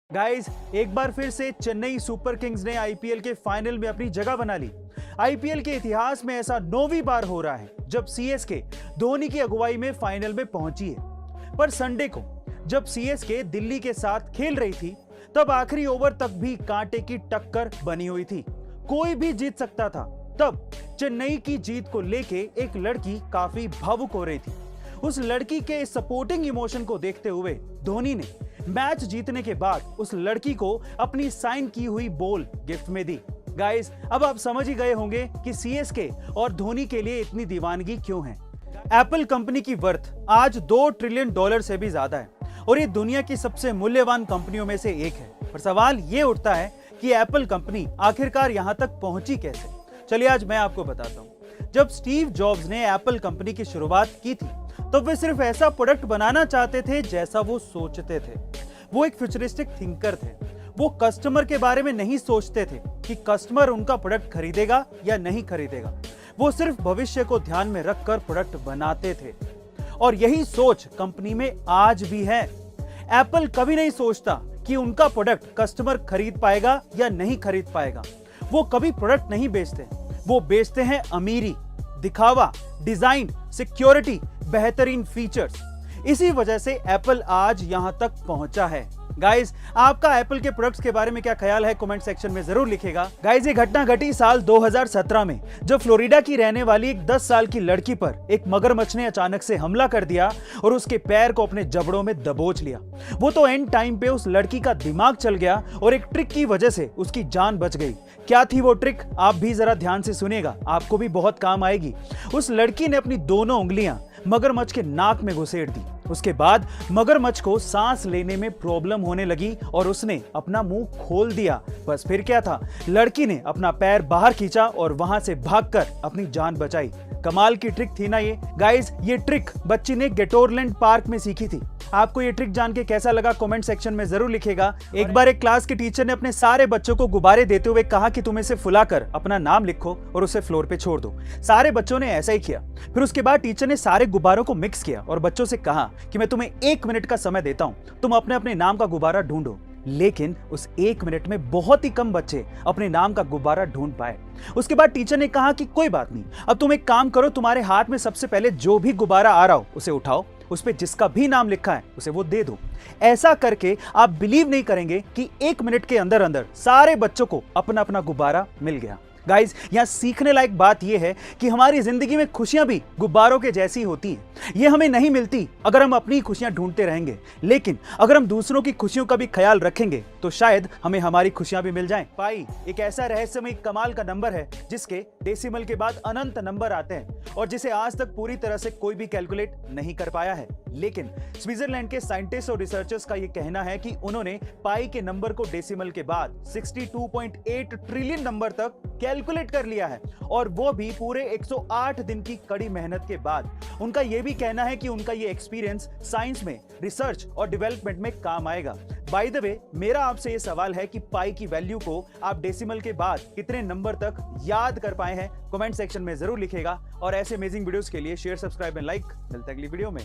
Guys, एक बार फिर से चेन्नई सुपर किंग्स ने आईपीएल के फाइनल में अपनी जगह बना ली। आईपीएल के इतिहास में ऐसा 9वीं बार हो रहा है जब सीएसके धोनी की अगुवाई में फाइनल में पहुंची है। पर संडे को जब सीएसके दिल्ली के साथ खेल रही थी, तब आखिरी ओवर तक भी कांटे की टक्कर बनी हुई थी। कोई भी जीत सकता था। तब चेन्नई की जीत को लेके एक लड़की काफी भावुक हो रही थी। उस लड़की के सपोर्टिंग इमोशन को देखते हुए धोनी ने मैच जीतने के बाद उस लड़की को अपनी साइन की हुई बॉल गिफ्ट में दी। गाइस, अब आप समझ ही गए होंगे कि सीएसके और धोनी के लिए इतनी दीवानगी क्यों है। एप्पल कंपनी की वर्थ आज $2 ट्रिलियन से भी ज्यादा है और ये दुनिया की सबसे मूल्यवान कंपनियों में से एक है। पर सवाल ये उठता है कि एप्पल कंपनी आखिरकार यहां तक पहुंची कैसे। चलिए आज मैं आपको बताता हूं। जब स्टीव जॉब्स ने एप्पल कंपनी की शुरुआत की थी, तो वे सिर्फ ऐसा प्रोडक्ट बनाना चाहते थे जैसा वो सोचते थे। वो एक फ्यूचरिस्टिक थिंकर थे। वो कस्टमर के बारे में नहीं सोचते थे कि कस्टमर उनका प्रोडक्ट खरीदेगा या नहीं खरीदेगा। वो सिर्फ भविष्य को ध्यान में रखकर प्रोडक्ट बनाते थे और यही सोच कंपनी में आज भी है। एप्पल कभी नहीं सोचता कि उनका प्रोडक्ट कस्टमर खरीद पाएगा या नहीं खरीद पाएगा। वो कभी प्रोडक्ट नहीं बेचते, वो बेचते हैं अमीरी, दिखावा, डिजाइन, सिक्योरिटी, बेहतरीन फीचर्स। इसी वजह से एप्पल आज यहां तक पहुंचा है। गाइस, आपका एप्पल के प्रोडक्ट्स के बारे में क्या ख्याल है, कमेंट सेक्शन में जरूर लिखेगा। गाइस, ये घटना घटी साल 2017 में, जब फ्लोरिडा की रहने वाली एक 10 साल की लड़की पर एक मगरमच्छ ने अचानक से हमला कर दिया और उसके पैर को अपने जबड़ों में दबोच लिया। वो तो एंड टाइम पे उस लड़की का दिमाग चल गया और एक ट्रिक की वजह से उसकी जान बच गई। क्या थी वो ट्रिक, आप भी जरा ध्यान से सुनिएगा, आपको भी बहुत काम आएगी। उस लड़की ने अपनी दोनों उंगलियां मगरमच्छ के नाक में घुसेड़ दी। उसके बाद मगरमच्छ को सांस लेने में प्रॉब्लम होने लगी और उसने अपना मुंह खोल दिया। बस फिर क्या था, लड़की ने अपना पैर बाहर खींचा और वहां से भागकर अपनी जान बचाई। कमाल की ट्रिक थी ना ये। गाइस, ये ट्रिक बच्ची ने गेटोरलैंड पार्क में सीखी थी। आपको ये ट्रिक जान के कैसा लगा, कमेंट सेक्शन में जरूर लिखेगा। एक बार एक क्लास के टीचर ने अपने सारे बच्चों को गुब्बारे देते हुए कहा कि तुम इसे फुलाकर अपना नाम लिखो और उसे फ्लोर पे छोड़ दो। सारे बच्चों ने ऐसा ही किया। फिर उसके बाद टीचर ने सारे गुब्बारों को मिक्स किया और बच्चों से कहा कि मैं तुम्हें 1 मिनट का समय देता हूं, तुम अपने अपने नाम का गुब्बारा ढूंढो। लेकिन उस 1 मिनट में बहुत ही कम बच्चे अपने नाम का गुब्बारा ढूंढ पाए। उसके बाद टीचर ने कहा कि कोई बात नहीं, अब तुम एक काम करो, तुम्हारे हाथ में सबसे पहले जो भी गुब्बारा आ रहा हो उसे उठाओ, उस पे जिसका भी नाम लिखा है उसे वो दे दो। ऐसा करके आप बिलीव नहीं करेंगे कि 1 मिनट के अंदर अंदर सारे बच्चों को अपना अपना गुब्बारा मिल गया। गाइस, यहां सीखने लायक बात यह है कि हमारी जिंदगी में खुशियां भी गुब्बारों के जैसी होती हैं। ये हमें नहीं मिलती अगर हम अपनी खुशियां ढूंढते रहेंगे, लेकिन अगर हम दूसरों की खुशियों का भी ख्याल रखेंगे तो शायद हमें हमारी खुशियां भी मिल जाएं। पाई एक ऐसा रहस्यमय कमाल का नंबर है जिसके डेसिमल के बाद अनंत नंबर आते हैं और जिसे आज तक पूरी तरह से कोई भी कैलकुलेट नहीं कर पाया है। लेकिन स्विट्जरलैंड के साइंटिस्ट और रिसर्चर्स का यह कहना है कि उन्होंने पाई के नंबर को डेसिमल के बाद 62.8 ट्रिलियन नंबर तक कैलकुलेट कर लिया है, और वो भी पूरे 108 दिन की कड़ी मेहनत के बाद। उनका यह भी कहना है कि उनका ये एक्सपीरियंस साइंस में रिसर्च और डेवलपमेंट में काम आएगा। बाय द वे, मेरा आपसे ये सवाल है कि पाई की वैल्यू को आप डेसिमल के बाद कितने नंबर तक याद कर पाए हैं, कमेंट सेक्शन में जरूर लिखेगा। और ऐसे अमेजिंग वीडियोस के लिए शेयर, सब्सक्राइब एंड लाइक। मिलते हैं अगली वीडियो में।